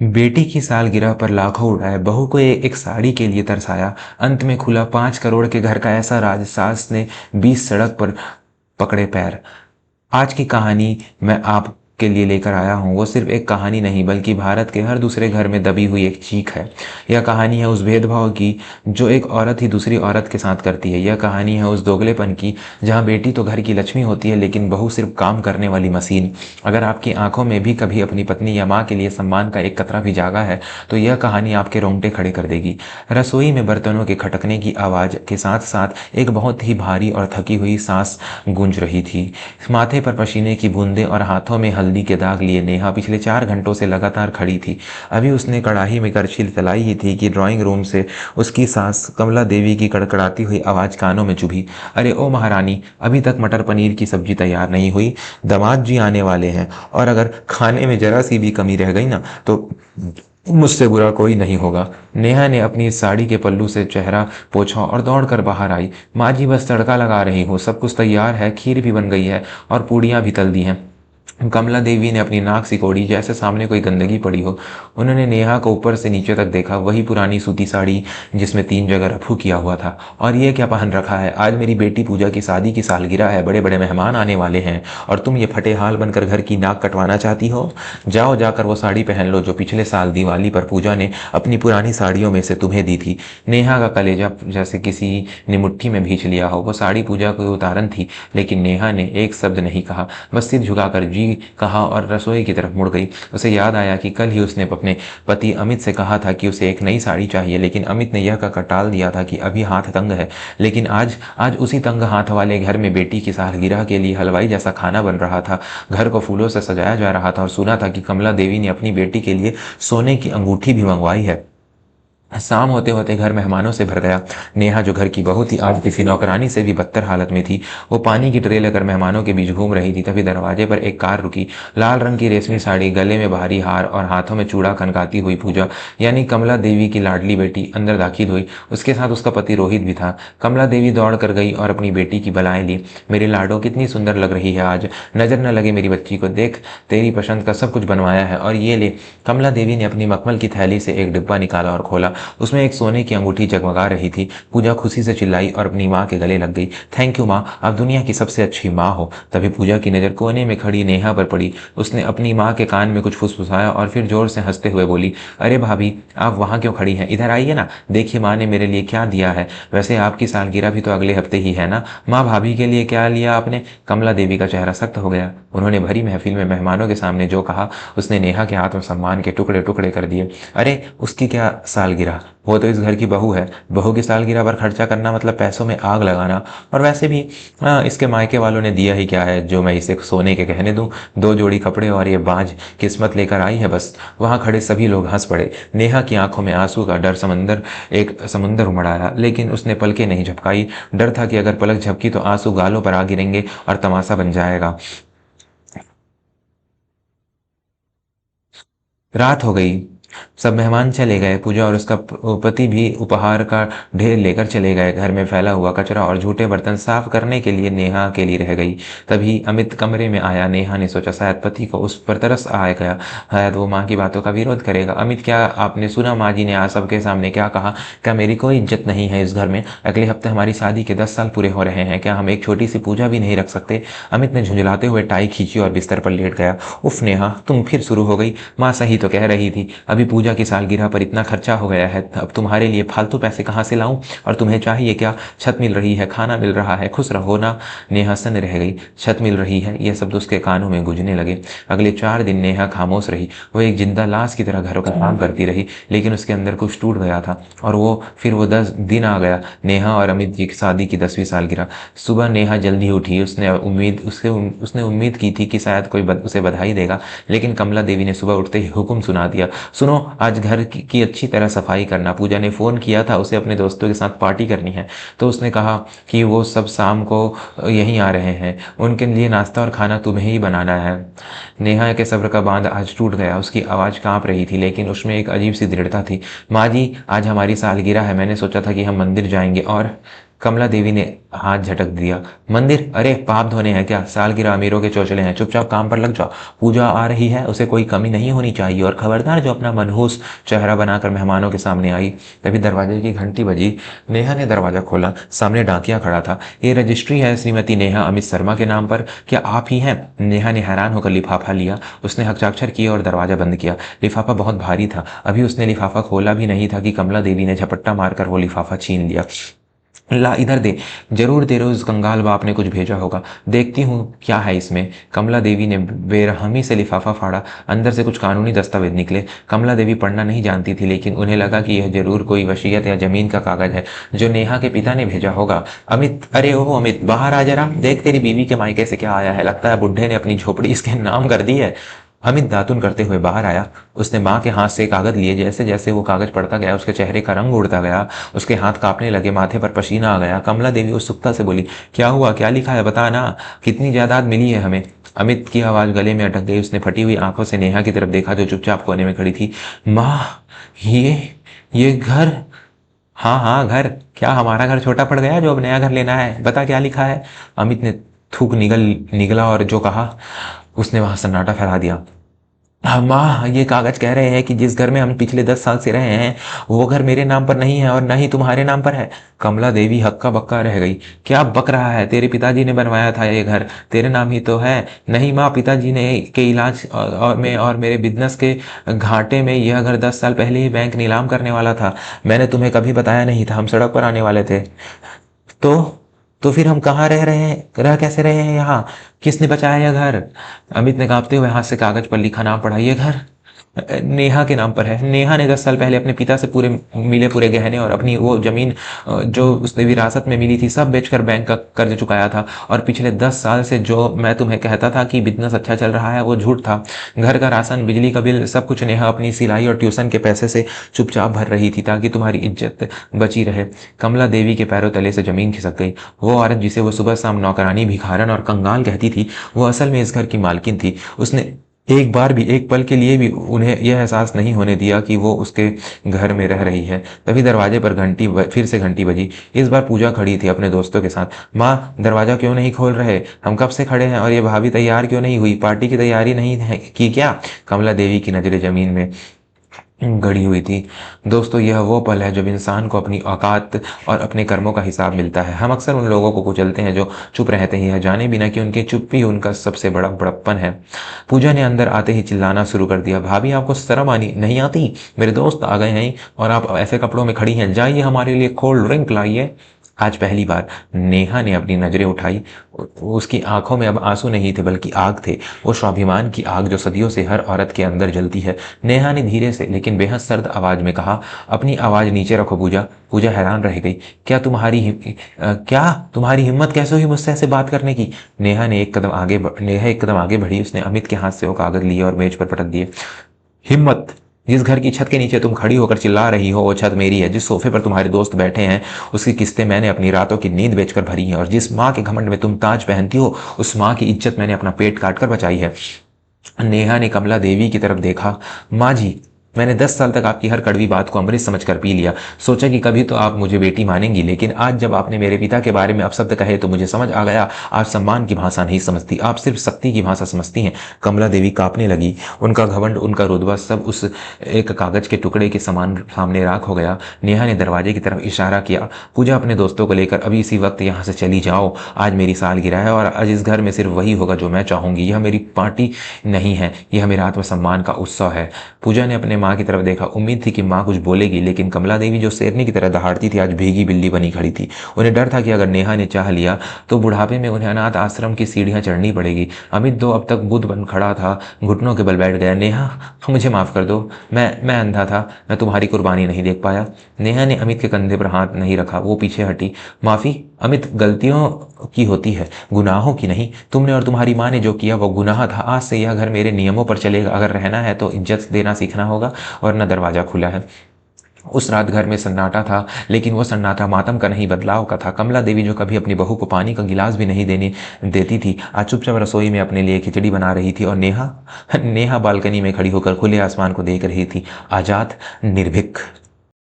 बेटी की सालगिरह पर लाखों उड़ाए, बहू को एक साड़ी के लिए तरसाया। अंत में खुला 5 करोड़ के घर का ऐसा राज, सास ने 20 सड़क पर पकड़े पैर। आज की कहानी मैं आपके लिए लेकर आया हूँ, वो सिर्फ एक कहानी नहीं बल्कि भारत के हर दूसरे घर में दबी हुई एक चीख है। यह कहानी है उस भेदभाव की जो एक औरत ही दूसरी औरत के साथ करती है। यह कहानी है उस दोगलेपन की जहाँ बेटी तो घर की लक्ष्मी होती है लेकिन बहू सिर्फ काम करने वाली मशीन। अगर आपकी आंखों में भी कभी अपनी पत्नी या माँ के लिए सम्मान का एक कतरा भी जागा है तो यह कहानी आपके रोंगटे खड़े कर देगी। रसोई में बर्तनों के खटकने की आवाज़ के साथ साथ एक बहुत ही भारी और थकी हुई सांस गूंज रही थी। माथे पर पसीने की बूंदें और हाथों में हल्दी के दाग लिए नेहा पिछले 4 घंटों से लगातार खड़ी थी। अभी उसने कढ़ाई में करछी चलाई ही थी कि ड्राइंग रूम से उसकी सास कमला देवी की कड़कड़ाती हुई आवाज़ कानों में चुभी। अरे ओ महारानी, अभी तक मटर पनीर की सब्जी तैयार नहीं हुई। दामाद जी आने वाले हैं और अगर खाने में जरा सी भी कमी रह गई ना तो मुझसे बुरा कोई नहीं होगा। नेहा ने अपनी साड़ी के पल्लू से चेहरा पोंछा और दौड़कर बाहर आई। माँ जी बस तड़का लगा रही हूँ, सब कुछ तैयार है, खीर भी बन गई है और पूड़ियाँ भी तल दी हैं। कमला देवी ने अपनी नाक सिकोड़ी जैसे सामने कोई गंदगी पड़ी हो। उन्होंने नेहा को ऊपर से नीचे तक देखा, वही पुरानी सूती साड़ी जिसमें 3 जगह रफू किया हुआ था। और ये क्या पहन रखा है? आज मेरी बेटी पूजा की शादी की सालगिरह है, बड़े बड़े मेहमान आने वाले हैं और तुम ये फटे हाल बनकर घर की नाक कटवाना चाहती हो? जाओ जाकर वो साड़ी पहन लो जो पिछले साल दिवाली पर पूजा ने अपनी पुरानी साड़ियों में से तुम्हें दी थी। नेहा का कलेजा जैसे किसी ने मुट्ठी में भींच लिया हो। वो साड़ी पूजा की उतारन थी लेकिन नेहा ने एक शब्द नहीं कहा, बस सिर झुकाकर जी कहा और रसोई की तरफ मुड़ गई। उसे याद आया कि कल ही उसने अपने पति अमित से कहा था कि उसे एक नई साड़ी चाहिए, लेकिन अमित ने यह कहकर टाल दिया था कि अभी हाथ तंग है। लेकिन आज आज उसी तंग हाथ वाले घर में बेटी की सालगिरह के लिए हलवाई जैसा खाना बन रहा था, घर को फूलों से सजाया जा रहा था और सुना था कि कमला देवी ने अपनी बेटी के लिए सोने की अंगूठी भी मंगवाई है। शाम होते होते घर मेहमानों से भर गया। नेहा जो घर की बहू थी आज किसी नौकरानी से भी बदतर हालत में थी। वो पानी की ट्रे लेकर मेहमानों के बीच घूम रही थी, तभी दरवाजे पर एक कार रुकी। लाल रंग की रेशमी साड़ी, गले में भारी हार और हाथों में चूड़ा खनकाती हुई पूजा यानी कमला देवी की लाडली बेटी अंदर दाखिल हुई। उसके साथ उसका पति रोहित भी था। कमला देवी दौड़ कर गई और अपनी बेटी की बलाएं ली। मेरी लाडो कितनी सुंदर लग रही है आज, नजर न लगे मेरी बच्ची को, देख तेरी पसंद का सब कुछ बनवाया है और ये ले। कमला देवी ने अपनी मखमल की थैली से एक डिब्बा निकाला और खोला। उसमें एक सोने की अंगूठी जगमगा रही थी। पूजा खुशी से चिल्लाई और अपनी माँ के गले लग गई। थैंक यू माँ, आप दुनिया की सबसे अच्छी माँ हो। तभी पूजा की नज़र कोने में खड़ी नेहा पर पड़ी। उसने अपनी माँ के कान में कुछ फुसफुसाया और फिर जोर से हंसते हुए बोली, अरे भाभी, आप वहाँ क्यों खड़ी हैं? इधर आइए ना, देखिए माँ ने मेरे लिए क्या दिया है। वैसे आपकी सालगिरह भी तो अगले हफ्ते ही है ना माँ, भाभी के लिए क्या लिया आपने? कमला देवी का चेहरा सख्त हो गया। उन्होंने भरी महफिल में मेहमानों के सामने जो कहा उसने नेहा के हाथ में सम्मान के टुकड़े टुकड़े कर दिए। अरे उसकी क्या सालगिरह, वो तो इस घर की बहू है। बहू की सालगिरह पर खर्चा करना मतलब पैसों में आग लगाना। और वैसे भी इसके मायके वालों ने दिया ही क्या है जो मैं इसे सोने के गहने दूं? 2 जोड़ी कपड़े और ये बांझ किस्मत लेकर आई है बस। वहां खड़े सभी लोग हंस पड़े। नेहा की आंखों में आंसू का डर समंदर एक समुंदर उमड़ आया, लेकिन उसने पलकें नहीं झपकाई। डर था कि अगर पलक झपकी तो आंसू गालों पर आ गिरेंगे और तमाशा बन जाएगा। रात हो गई, सब मेहमान चले गए। पूजा और उसका पति भी उपहार का ढेर लेकर चले गए। घर में फैला हुआ कचरा और झूठे बर्तन साफ करने के लिए नेहा अकेली रह गई। तभी अमित कमरे में आया। नेहा ने सोचा शायद पति को उस पर तरस आ गया, शायद वो माँ की बातों का विरोध करेगा। अमित, क्या आपने सुना माँ जी ने आज सबके सामने क्या कहा? क्या मेरी कोई इज्जत नहीं है इस घर में? अगले हफ्ते हमारी शादी के 10 साल पूरे हो रहे हैं, क्या हम एक छोटी सी पूजा भी नहीं रख सकते? अमित ने झुंझलाते हुए टाई खींची और बिस्तर पर लेट गया। उफ नेहा, तुम फिर शुरू हो गई। माँ सही तो कह रही थी, अभी पूजा की सालगिरह पर इतना खर्चा हो गया है, अब तुम्हारे लिए फालतू पैसे कहाँ से लाऊं? और तुम्हें चाहिए क्या? छत मिल रही है, खाना मिल रहा है, खुश रहो ना। नेहा सन्न रह गई। छत मिल रही है, ये शब्द उसके कानों में गूंजने लगे। अगले 4 दिन नेहा खामोश रही। वो एक जिंदा लाश की तरह घरों का काम करती रही, लेकिन उसके अंदर कुछ टूट गया था। और फिर वो 10 दिन आ गया, नेहा और अमित जी की शादी की 10वीं सालगिरह। सुबह नेहा जल्दी उठी। उसने उम्मीद की थी कि शायद कोई उसे बधाई देगा, लेकिन कमला देवी ने सुबह उठते ही हुक्म सुना दिया, सुनो आज घर की अच्छी तरह सफाई करना। पूजा ने फ़ोन किया था, उसे अपने दोस्तों के साथ पार्टी करनी है, तो उसने कहा कि वो सब शाम को यहीं आ रहे हैं, उनके लिए नाश्ता और खाना तुम्हें ही बनाना है। नेहा के सब्र का बांध आज टूट गया। उसकी आवाज़ कांप रही थी लेकिन उसमें एक अजीब सी दृढ़ता थी। माँ जी, आज हमारी सालगिरह है, मैंने सोचा था कि हम मंदिर जाएंगे और कमला देवी ने हाथ झटक दिया। मंदिर? अरे पाप धोने हैं क्या? सालगिरह अमीरों के चौचले हैं, चुपचाप काम पर लग जाओ। पूजा आ रही है, उसे कोई कमी नहीं होनी चाहिए। और खबरदार जो अपना मनहूस चेहरा बनाकर मेहमानों के सामने आई। तभी दरवाजे की घंटी बजी। नेहा ने दरवाजा खोला। सामने डाकिया खड़ा था। ये रजिस्ट्री है श्रीमती नेहा अमित शर्मा के नाम पर, क्या आप ही हैं? नेहा ने हैरान होकर लिफाफा लिया। उसने हस्ताक्षर किए और दरवाजा बंद किया। लिफाफा बहुत भारी था। अभी उसने लिफाफा खोला भी नहीं था कि कमला देवी ने झपट्टा मारकर वो लिफाफा छीन लिया। ला इधर दे। जरूर तेरे उस कंगाल बाप ने कुछ भेजा होगा, देखती हूँ क्या है इसमें। कमला देवी ने बेरहमी से लिफाफा फाड़ा। अंदर से कुछ कानूनी दस्तावेज निकले। कमला देवी पढ़ना नहीं जानती थी, लेकिन उन्हें लगा कि यह जरूर कोई वसीयत या जमीन का कागज है जो नेहा के पिता ने भेजा होगा। अमित, अरे ओह अमित, बाहर आ जरा, देख तेरी बीवी के मायके से क्या आया है। लगता है बुढ़े ने अपनी झोपड़ी इसके नाम कर दी है। अमित दातुन करते हुए बाहर आया। उसने माँ के हाथ से कागज लिए। जैसे जैसे वो कागज पढ़ता गया उसके चेहरे का रंग उड़ता गया। उसके हाथ कांपने लगे, माथे पर पसीना आ गया। कमला देवी उत्सुकता से बोली, क्या हुआ, क्या लिखा है, बता ना, कितनी जायदाद मिली है हमें। अमित की आवाज गले में अटक गई। उसने फटी हुई आंखों से नेहा की तरफ देखा जो चुपचाप कोने में खड़ी थी। माँ, ये घर? हाँ हाँ घर। क्या हमारा घर छोटा पड़ गया जो अब नया घर लेना है? बता क्या लिखा है। अमित ने थूक निगला और जो कहा उसने वहां सन्नाटा फैला दिया। हाँ माँ, ये कागज कह रहे हैं कि जिस घर में हम पिछले 10 साल से रहे हैं वो घर मेरे नाम पर नहीं है और न ही तुम्हारे नाम पर है। कमला देवी हक्का बक्का रह गई। क्या बक रहा है? तेरे पिताजी ने बनवाया था ये घर, तेरे नाम ही तो है। नहीं माँ, पिताजी ने के इलाज और मेरे बिजनेस के घाटे में यह घर 10 साल पहले ही बैंक नीलाम करने वाला था। मैंने तुम्हें कभी बताया नहीं था, हम सड़क पर आने वाले थे। तो तो फिर हम कहाँ रह रहे हैं, रह कैसे रहे हैं यहाँ? किसने बचाया यह घर? अमित ने कांपते हुए हाथ से कागज पर लिखा नाम पढ़ा। ये घर नेहा के नाम पर है। नेहा ने 10 साल पहले अपने पिता से पूरे गहने और अपनी वो जमीन जो उसने विरासत में मिली थी सब बेचकर बैंक का कर्ज चुकाया था। और पिछले 10 साल से जो मैं तुम्हें कहता था कि बिजनेस अच्छा चल रहा है वो झूठ था। घर का राशन, बिजली का बिल, सब कुछ नेहा अपनी सिलाई और ट्यूशन के पैसे से चुपचाप भर रही थी ताकि तुम्हारी इज्जत बची रहे। कमला देवी के पैरों तले से जमीन खिसक गई। वो औरत जिसे वो सुबह शाम नौकरानी, भिखारन और कंगाल कहती थी वो असल में इस घर की मालकिन थी। उसने एक बार भी, एक पल के लिए भी उन्हें यह एहसास नहीं होने दिया कि वो उसके घर में रह रही है। तभी दरवाजे पर फिर से घंटी बजी। इस बार पूजा खड़ी थी अपने दोस्तों के साथ। माँ, दरवाजा क्यों नहीं खोल रहे? हम कब से खड़े हैं और ये भाभी तैयार क्यों नहीं हुई? पार्टी की तैयारी नहीं है की क्या? कमला देवी की नजरें जमीन में गड़ी हुई थी। दोस्तों, यह वो पल है जब इंसान को अपनी औकात और अपने कर्मों का हिसाब मिलता है। हम अक्सर उन लोगों को कुचलते हैं जो चुप रहते हैं, जाने बिना कि उनकी चुप ही उनका सबसे बड़ा बड़प्पन है। पूजा ने अंदर आते ही चिल्लाना शुरू कर दिया, भाभी आपको शर्म आनी नहीं आती? मेरे दोस्त आ गए हैं और आप ऐसे कपड़ों में खड़ी हैं। जाइए हमारे लिए कोल्ड ड्रिंक लाइए। आज पहली बार नेहा ने अपनी नजरें उठाई। उसकी आंखों में अब आंसू नहीं थे बल्कि आग थे। वो स्वाभिमान की आग जो सदियों से हर औरत के अंदर जलती है। नेहा ने धीरे से लेकिन बेहद सर्द आवाज में कहा, अपनी आवाज नीचे रखो पूजा। पूजा हैरान रह गई। क्या तुम्हारी हिम्मत कैसे हुई मुझसे ऐसे बात करने की? नेहा एक कदम आगे बढ़ी। उसने अमित के हाथ से वो कागज लिए और मेज पर पटक दिए। हिम्मत? जिस घर की छत के नीचे तुम खड़ी होकर चिल्ला रही हो वो छत मेरी है। जिस सोफे पर तुम्हारे दोस्त बैठे हैं उसकी किस्तें मैंने अपनी रातों की नींद बेचकर भरी हैं। और जिस माँ के घमंड में तुम ताज पहनती हो उस माँ की इज्जत मैंने अपना पेट काट कर बचाई है। नेहा ने कमला देवी की तरफ देखा। माँ जी, मैंने 10 साल तक आपकी हर कड़वी बात को अमृत समझकर पी लिया। सोचा कि कभी तो आप मुझे बेटी मानेंगी, लेकिन आज जब आपने मेरे पिता के बारे में अपशब्द कहे तो मुझे समझ आ गया आप सम्मान की भाषा नहीं समझती, आप सिर्फ शक्ति की भाषा समझती हैं। कमला देवी कांपने लगी। उनका घमंड, उनका रुतबा सब उस एक कागज के टुकड़े के समान सामने राख हो गया। नेहा ने दरवाजे की तरफ इशारा किया। पूजा, अपने दोस्तों को लेकर अभी इसी वक्त यहाँ से चली जाओ। आज मेरी सालगिरह है और आज इस घर में सिर्फ वही होगा जो मैं चाहूंगी। यह मेरी पार्टी नहीं है, यह मेरा आत्मसम्मान का उत्सव है। पूजा ने अपने माँ की तरफ देखा। उम्मीद थी कि माँ कुछ बोलेगी, लेकिन कमला देवी जो शेरनी की तरह दहाड़ती थी आज भीगी बिल्ली बनी खड़ी थी। उन्हें डर था कि अगर नेहा ने चाह लिया तो बुढ़ापे में उन्हें अनाथ आश्रम की सीढ़ियां चढ़नी पड़ेगी। अमित दो अब तक बुद्ध बन खड़ा था, घुटनों के बल बैठ गया। नेहा, मुझे माफ कर दो, मैं अंधा था, मैं तुम्हारी कुर्बानी नहीं देख पाया। नेहा ने अमित के कंधे पर हाथ नहीं रखा, वो पीछे हटी। माफी अमित, गलतियों की होती है, गुनाहों की नहीं। तुमने और तुम्हारी माँ ने जो किया वो गुनाह था। आज से यह घर मेरे नियमों पर चलेगा। अगर रहना है तो इज्जत देना सीखना होगा, वरना दरवाजा खुला है। उस रात घर में सन्नाटा था, लेकिन वो सन्नाटा मातम का नहीं बदलाव का था। कमला देवी जो कभी अपनी बहू को पानी का गिलास भी नहीं देने देती थी आज चुपचाप रसोई में अपने लिए खिचड़ी बना रही थी। और नेहा बालकनी में खड़ी होकर खुले आसमान को देख रही थी, आजाद, निर्भीक।